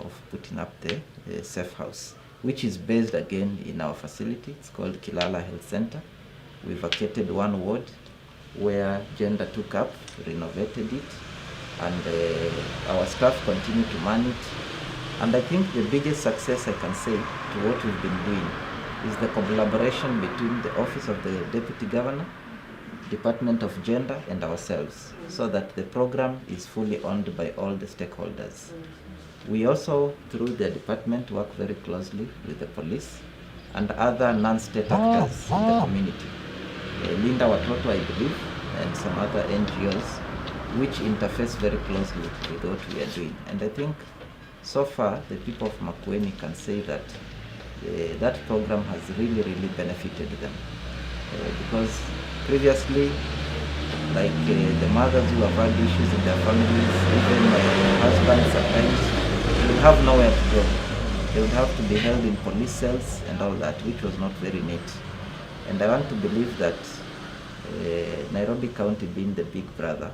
of putting up the Safe House, which is based again in our facility. It's called Kilala Health Center. We vacated one ward where gender took up, renovated it, and our staff continue to man it. And I think the biggest success I can say to what we've been doing is the collaboration between the Office of the Deputy Governor, Department of Gender, and ourselves, so that the program is fully owned by all the stakeholders. We also, through the department, work very closely with the police and other non-state actors in the community. Linda Watoto, I believe, and some other NGOs, which interface very closely with what we are doing. And I think so far the people of Makueni can say that that program has really benefited them. Because previously, like the mothers who have had issues in their families, even my husband sometimes, would have nowhere to go. They would have to be held in police cells and all that, which was not very neat. And I want to believe that Nairobi County being the big brother,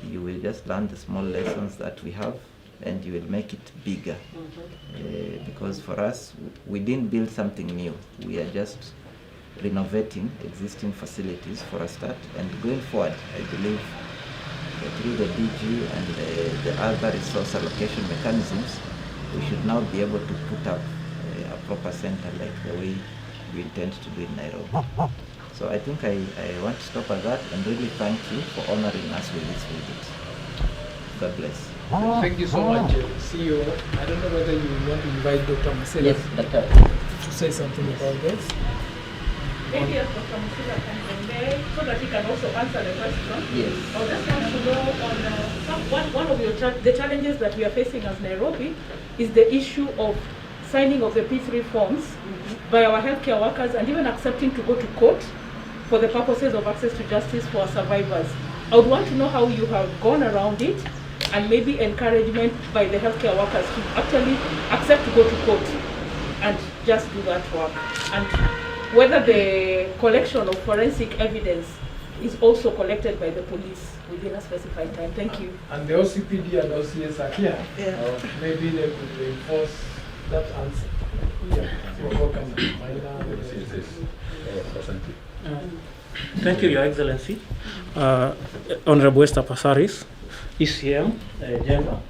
you will just learn the small lessons that we have and you will make it bigger. Because for us, we didn't build something new. We are just renovating existing facilities for a start, and going forward, I believe through the DG and the other resource allocation mechanisms, we should now be able to put up a proper center like the way we intend to do in Nairobi. So I think I want to stop at that and really thank you for honoring us with this visit. God bless. Thank you so much, CEO. I don't know whether you want to invite Dr. Masela. Yes, Dr. To say something about this. Maybe if Dr. Masela can come there so that he can also answer the question. Yes. I just want to know on one of the challenges that we are facing as Nairobi is the issue of signing of the P3 forms by our healthcare workers and even accepting to go to court for the purposes of access to justice for our survivors. I would want to know how you have gone around it, and maybe encouragement by the healthcare workers to actually accept to go to court and just do that work, and whether the collection of forensic evidence is also collected by the police within a specified time. Thank you. And the OCPD and OCS are here. Yeah. Maybe they could reinforce that answer. Yeah. Thank you, Your Excellency. Honorable Esther Pasaris, ECM, Gender,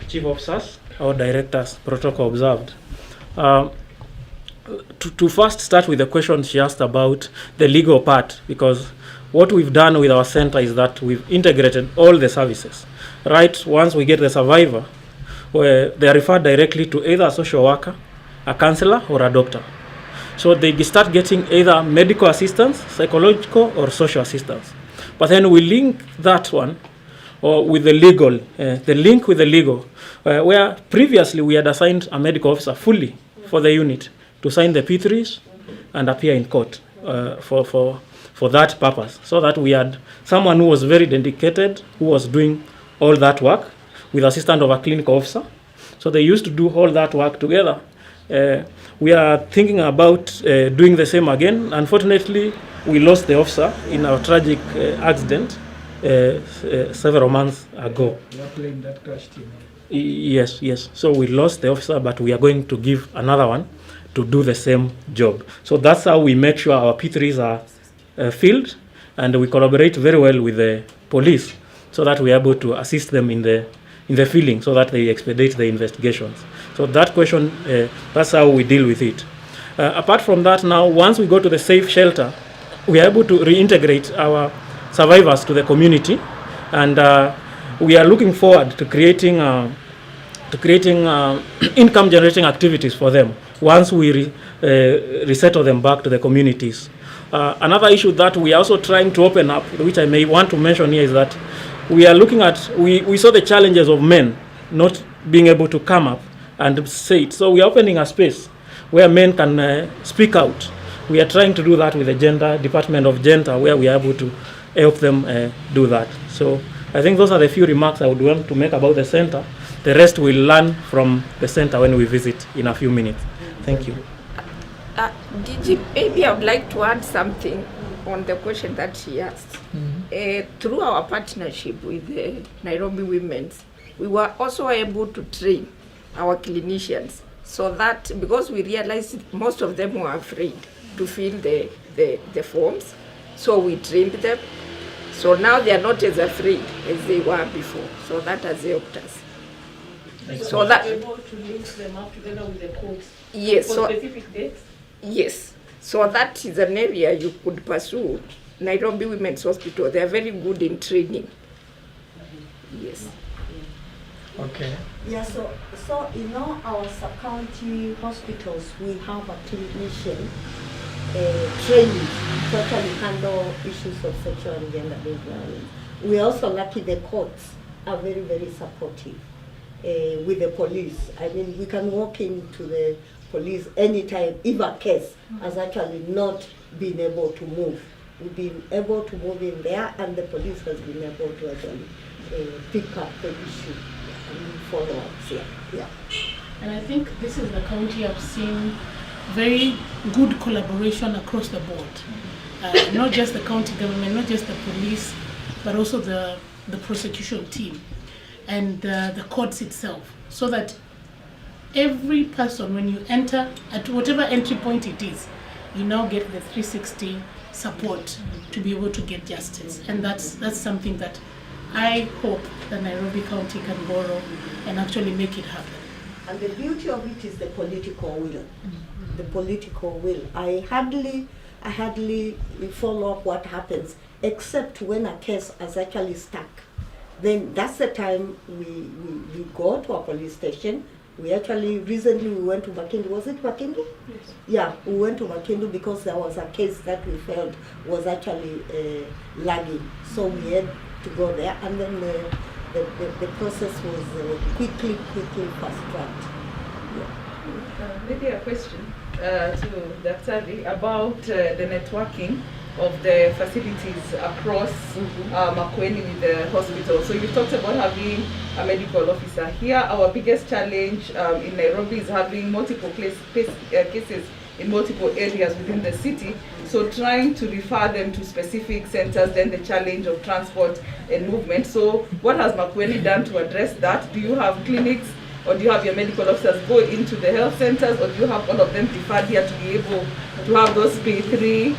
Chief Officers, our Directors, Protocol observed. To first start with the question she asked about the legal part, because what we've done with our center is that we've integrated all the services. Right, once we get the survivor, where they are referred directly to either a social worker, a counselor, or a doctor. So they start getting either medical assistance, psychological, or social assistance. But then we link that one with the legal, where previously we had assigned a medical officer fully for the unit to sign the P3s and appear in court for that purpose, so that we had someone who was very dedicated, who was doing all that work with assistance of a clinical officer. So they used to do all that work together. We are thinking about doing the same again. Unfortunately, we lost the officer in our tragic accident several months ago. You are playing that crash team. Yes. So we lost the officer, but we are going to give another one to do the same job. So that's how we make sure our P3s are filled, and we collaborate very well with the police so that we are able to assist them in the filling, so that they expedite the investigations. So that question, that's how we deal with it. Apart from that, now once we go to the safe shelter, we are able to reintegrate our survivors to the community, and we are looking forward to creating income generating activities for them once we resettle them back to the communities. Another issue that we are also trying to open up, which I may want to mention here, is that we are looking at, we saw the challenges of men not being able to come up and say it. So we are opening a space where men can speak out. We are trying to do that with the Department of Gender, where we are able to help them do that. So I think those are the few remarks I would want to make about the center. The rest we'll learn from the center when we visit in a few minutes. Thank you. DG, maybe I would like to add something on the question that she asked. Through our partnership with the Nairobi Women's, we were also able to train our clinicians, so that because we realized most of them were afraid to fill the forms, so we trained them. So now they are not as afraid as they were before. So that has helped us. So that able to link them up together with the courts. Yes. For So specific dates. yes. So that is an area you could pursue. Nairobi Women's Hospital, they are very good in training. Yes. Okay. Yeah, so in all our sub-county hospitals, we have a clinician training to actually handle issues of sexual and gender-based violence. We're also lucky the courts are very, very supportive with the police. I mean, we can walk into the police anytime if a case has actually not been able to move. We've been able to move in there, and the police has been able to actually pick up the issue and follow up. Yeah. And I think this is the county I've seen very good collaboration across the board. Not just the county government, not just the police, but also the prosecution team and the courts itself. So that every person, when you enter, at whatever entry point it is, you now get the 360 support to be able to get justice. And that's something that I hope that Nairobi County can borrow and actually make it happen. And the beauty of it is the political will. The political will. I hardly follow up what happens, except when a case has actually stuck. Then that's the time we go to a police station. We actually, recently we went to Makindi. Was it Makindi? Yes. Yeah, we went to Makindi because there was a case that we felt was actually lagging. So we had to go there, and then the process was quickly fast-tracked. Yeah. Maybe a question to Daktari about the networking of the facilities across Makueni with the hospital. So you talked about having a medical officer. Here, our biggest challenge in Nairobi is having multiple cases in multiple areas within the city. So trying to refer them to specific centers, then the challenge of transport and movement. So what has Makueni done to address that? Do you have clinics, or do you have your medical officers go into the health centers, or do you have all of them deferred here to be able to have those P3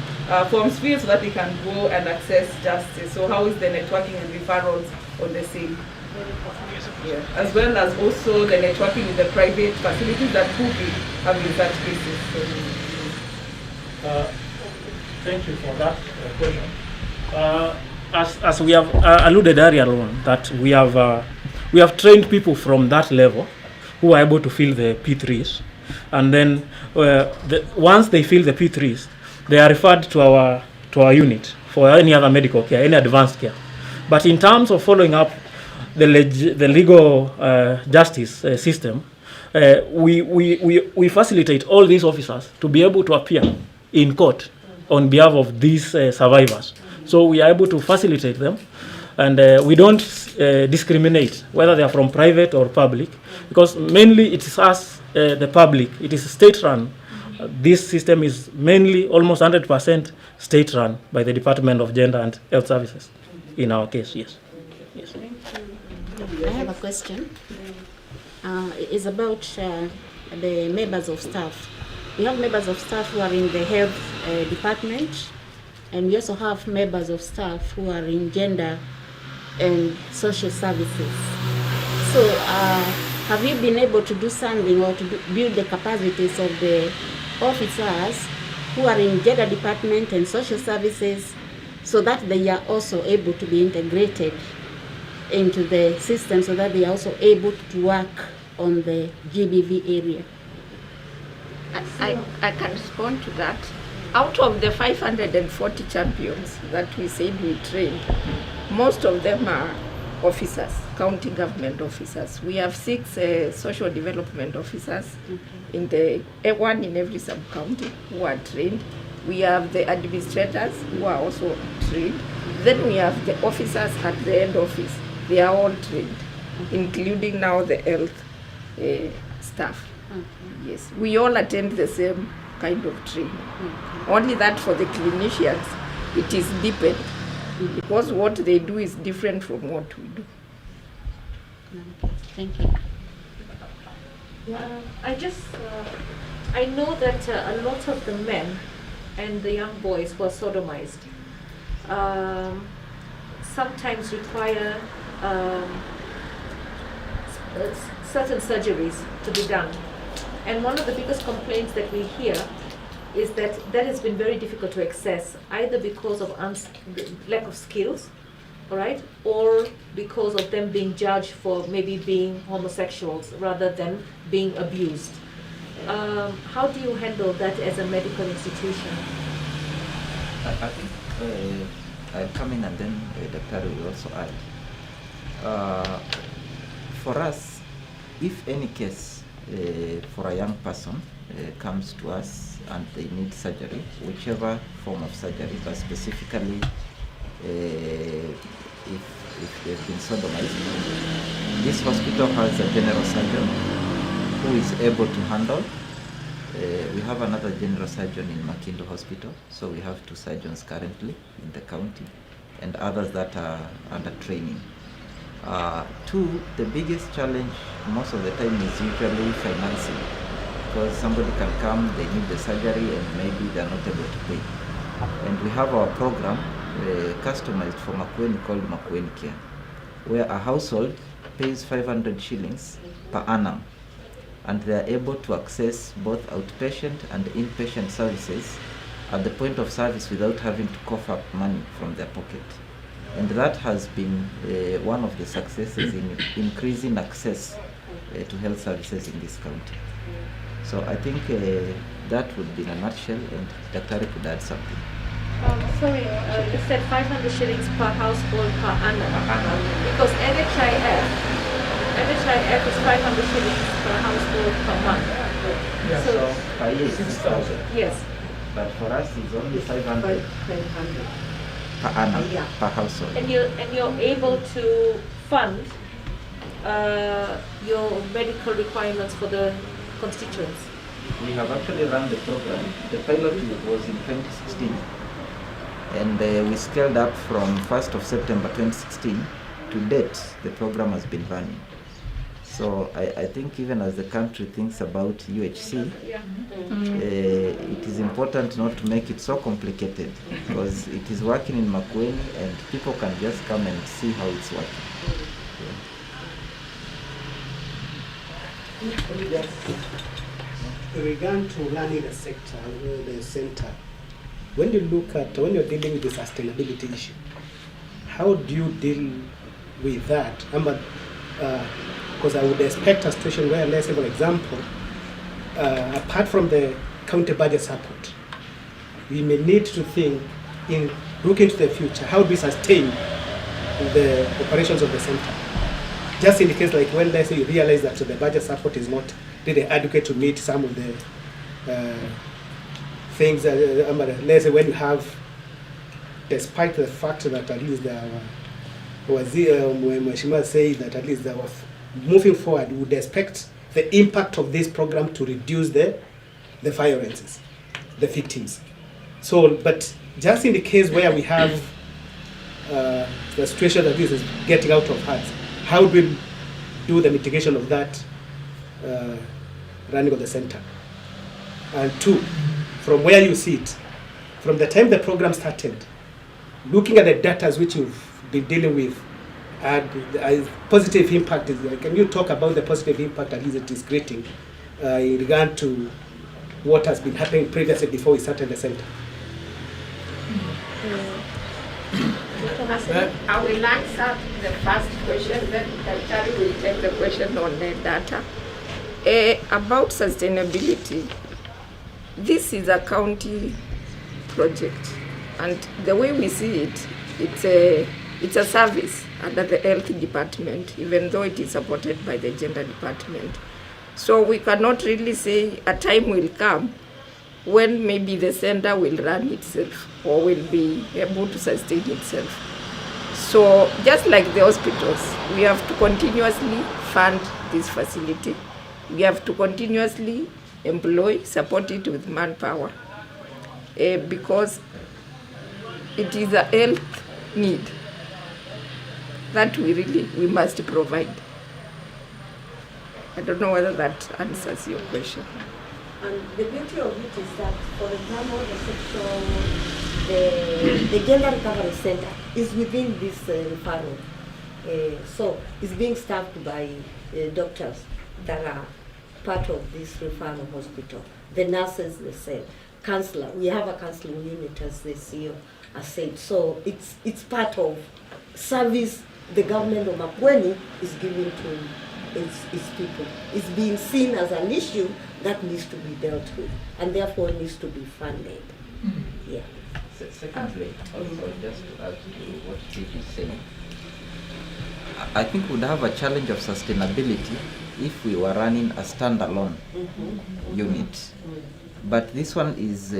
forms filled so that they can go and access justice? So how is the networking and referrals on the scene? Yeah. As well as also the networking with the private facilities that could be having such cases. Thank you for that question. As we have alluded earlier on, that we have trained people from that level who are able to fill the P3s, and then once they fill the P3s, they are referred to our unit for any other medical care, any advanced care. But in terms of following up the legal justice system, we facilitate all these officers to be able to appear in court on behalf of these survivors. So we are able to facilitate them, and we don't discriminate whether they are from private or public, because mainly it is us, the public, it is state-run. This system is mainly almost 100% state-run by the Department of Gender and Health Services in our case, yes. Yes. I have a question. It's about the members of staff. We have members of staff who are in the health department, and we also have members of staff who are in gender and social services. So have you been able to do something or to build the capacities of the officers who are in gender department and social services so that they are also able to be integrated into the system, so that they are also able to work on the GBV area? I can respond to that. Out of the 540 champions that we said we trained, most of them are officers, county government officers. We have 6 social development officers in the one in every sub-county who are trained. We have the administrators who are also trained. Then we have the officers at the head office. They are all trained, including now the health staff. Yes, we all attend the same kind of training. Only that for the clinicians, it is deepened, because what they do is different from what we do. Thank you. I know that a lot of the men and the young boys who are sodomized sometimes require certain surgeries to be done. And one of the biggest complaints that we hear is that that has been very difficult to access, either because of lack of skills, all right, or because of them being judged for maybe being homosexuals rather than being abused. How do you handle that as a medical institution? I think I'll come in and then Dr. will also add. For us, if any case for a young person comes to us and they need surgery, whichever form of surgery, but specifically if they've been sodomized, this hospital has a general surgeon who is able to handle. We have another general surgeon in Makindo Hospital, so we have 2 surgeons currently in the county and others that are under training. 2, the biggest challenge most of the time is usually financing, because somebody can come, they need the surgery and maybe they're not able to pay. And we have our program customized for Makueni called Makueni Care, where a household pays 500 shillings per annum, and they are able to access both outpatient and inpatient services at the point of service without having to cough up money from their pocket. And that has been one of the successes in increasing access to health services in this county. So I think that would be in a nutshell, and Dr. could add something. Sorry, you said 500 shillings per household per annum. Because NHIF is 500 shillings per household per month. Yeah. So per year 6,000. Yes. But for us it's only 500 per annum, per household. And you're able to fund your medical requirements for the constituents. We have actually run the program. The pilot was in 2016, and we scaled up from 1st of September 2016 to date. The program has been running. So I think even as the country thinks about UHC, it is important not to make it so complicated, because it is working in Makueni and people can just come and see how it's working. Yes. In regard to running the sector, the center, when you look at, when you're dealing with the sustainability issue, how do you deal with that? Because I would expect a situation where, let's say, for example, apart from the county budget support, we may need to think in looking to the future, how do we sustain the operations of the center? Just in the case, like when, let's say, you realize that the budget support is not really adequate to meet some of the things, let's say when you have, despite the fact that at least Mheshimiwa says that at least moving forward, we would expect the impact of this program to reduce the violences, the victims. So, but just in the case where we have the situation that this is getting out of hands, how do we do the mitigation of that running of the center? And 2, from where you see it, from the time the program started, looking at the data which you've been dealing with, and positive impact, can you talk about the positive impact at least it is creating in regard to what has been happening previously before we started the center? I will answer the first question, then Daktari will take the question on the data. About sustainability, this is a county project, and the way we see it, it's a service under the health department, even though it is supported by the gender department. So we cannot really say a time will come when maybe the center will run itself or will be able to sustain itself. So just like the hospitals, we have to continuously fund this facility. We have to continuously employ, support it with manpower, because it is a health need that we must provide. I don't know whether that answers your question. And the beauty of it is that, for example, the Gender Recovery Center is within this referral. So it's being staffed by doctors that are part of this referral hospital. The nurses, the same. Counselor, we have a counseling unit, as the CEO has said. So it's part of service the government of Makueni is giving to its people. It's being seen as an issue that needs to be dealt with, and therefore needs to be funded. Yeah. Secondly, also just to add to what Steve is saying, I think we'd have a challenge of sustainability if we were running a standalone unit. But this one is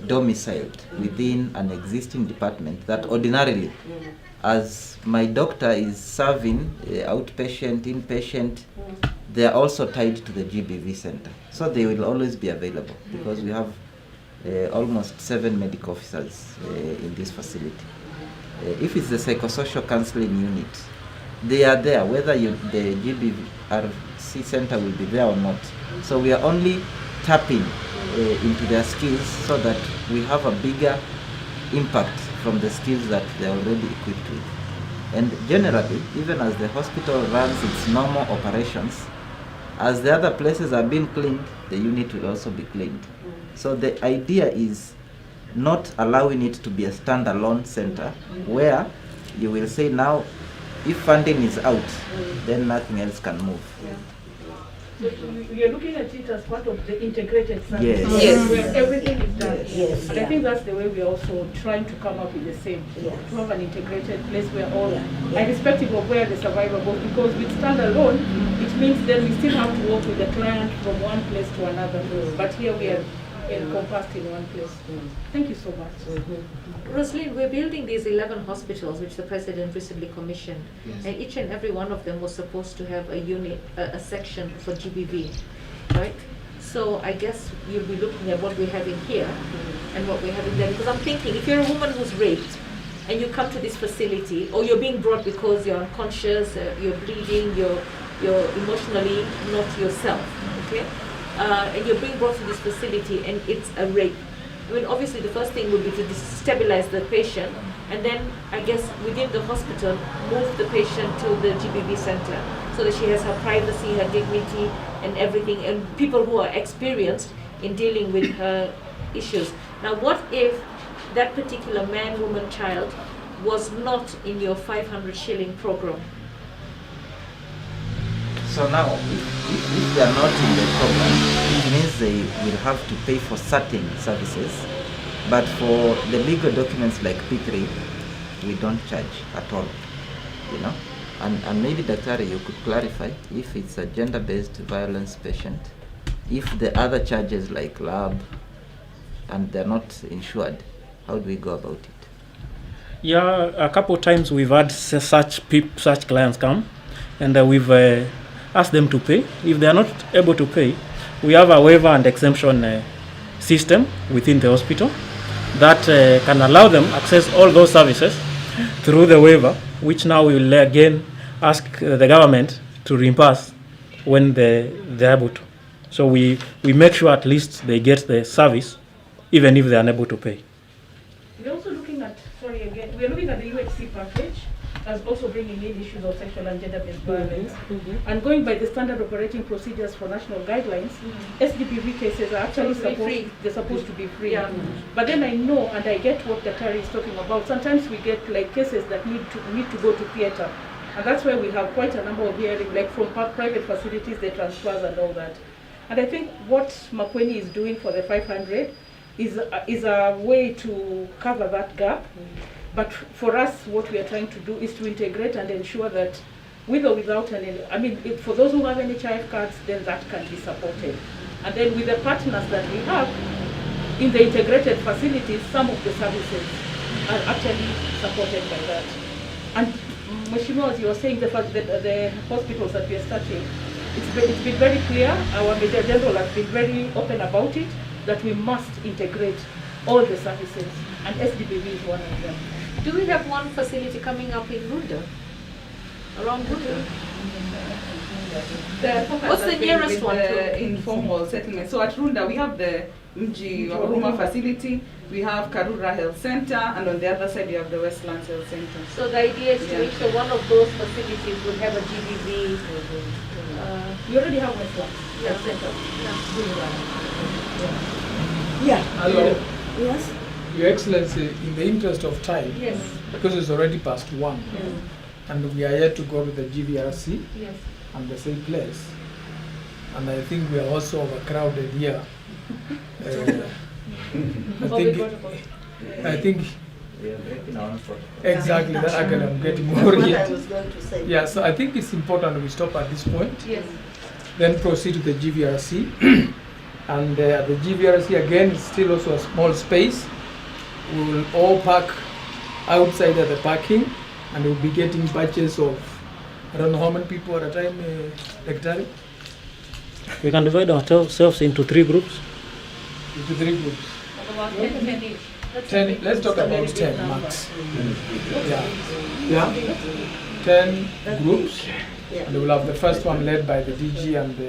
domiciled within an existing department that ordinarily, as my doctor is serving outpatient, inpatient, they are also tied to the GBV center. So they will always be available because we have almost 7 medical officers in this facility. If it's the psychosocial counseling unit, they are there, whether the GBVRC center will be there or not. So we are only tapping into their skills so that we have a bigger impact from the skills that they're already equipped with. And generally, even as the hospital runs its normal operations, as the other places are being cleaned, the unit will also be cleaned. So the idea is not allowing it to be a standalone center where you will say now, if funding is out, then nothing else can move. So we are looking at it as part of the integrated service, Yes. where everything is done. Yes. And I think that's the way we are also trying to come up with the same, to have an integrated place where all, irrespective of where the survivor goes, because with standalone, it means then we still have to work with the client from one place to another. But here we are encompassed in one place. Thank you so much. Rosaline, we're building these 11 hospitals which the President recently commissioned, and each and every one of them was supposed to have a unit, a section for GBV, right? So I guess you'll be looking at what we're having here and what we're having there, because I'm thinking if you're a woman who's raped and you come to this facility, or you're being brought because you're unconscious, you're bleeding, you're emotionally not yourself, okay? And you're being brought to this facility and it's a rape. I mean, obviously the first thing would be to destabilize the patient, and then I guess within the hospital move the patient to the GBV center so that she has her privacy, her dignity and everything, and people who are experienced in dealing with her issues. Now what if that particular man, woman, child was not in your 500 shilling program? So now, if they are not in the program, it means they will have to pay for certain services, but for the legal documents like P3, we don't charge at all, you know. And maybe, Dr. you could clarify if it's a gender-based violence patient, if the other charges like lab, and they're not insured, how do we go about it? Yeah, a couple of times we've had such clients come, and we've asked them to pay. If they are not able to pay, we have a waiver and exemption system within the hospital that can allow them access all those services through the waiver, which now we will again ask the government to reimburse when they're able to. So we make sure at least they get the service even if they're unable to pay. We're also looking at, we're looking at the UHC package as also bringing in issues of sexual and gender-based violence. And going by the standard operating procedures for national guidelines, SGBV cases are actually supposed to be free. But then I know, and I get what Daktari is talking about, sometimes we get like cases that need to go to theatre. And that's where we have quite a number of hearings, like from private facilities, the transfers and all that. And I think what Makueni is doing for the 500 is a way to cover that gap. But for us, what we are trying to do is to integrate and ensure that with or without for those who have any child cards, then that can be supported. And then with the partners that we have in the integrated facilities, some of the services are actually supported by that. And Mheshimiwa, as you were saying, the fact that the hospitals that we are starting, it's been very clear, our Major General has been very open about it, that we must integrate all the services, and SGBV is one of them. Do we have one facility coming up in Runda? Around Butu? The focus What's the has been nearest with one the to- informal settlement. So at Runda we have the Mji Huruma facility, we have Karura Health Center, and on the other side we have the Westlands Health Center. So the idea is to Yeah. make sure one of those facilities will have a GBV. We already have Westlands. Yeah. Center. Yeah. Hello, Yes. Your Excellency, in the interest of time, Yes, because it's already past 1, and we are yet to go to the GVRC yes. and the same place, and I think we are also overcrowded here. I think We are breaking our own protocol. exactly that again I'm getting That's what I worried. was going to say. Yeah, so I think it's important we stop at this point, Yes. then proceed to the GVRC. And the GVRC again is still also a small space. We will all park outside at the parking, and we'll be getting batches of, I don't know how many people at a time, Daktari? We can divide ourselves into 3 groups. Into 3 groups. About 10 each. 10, let's talk about 10 max. Yeah. Yeah. 10 groups. Yeah. And we'll have the first one led by the DG and the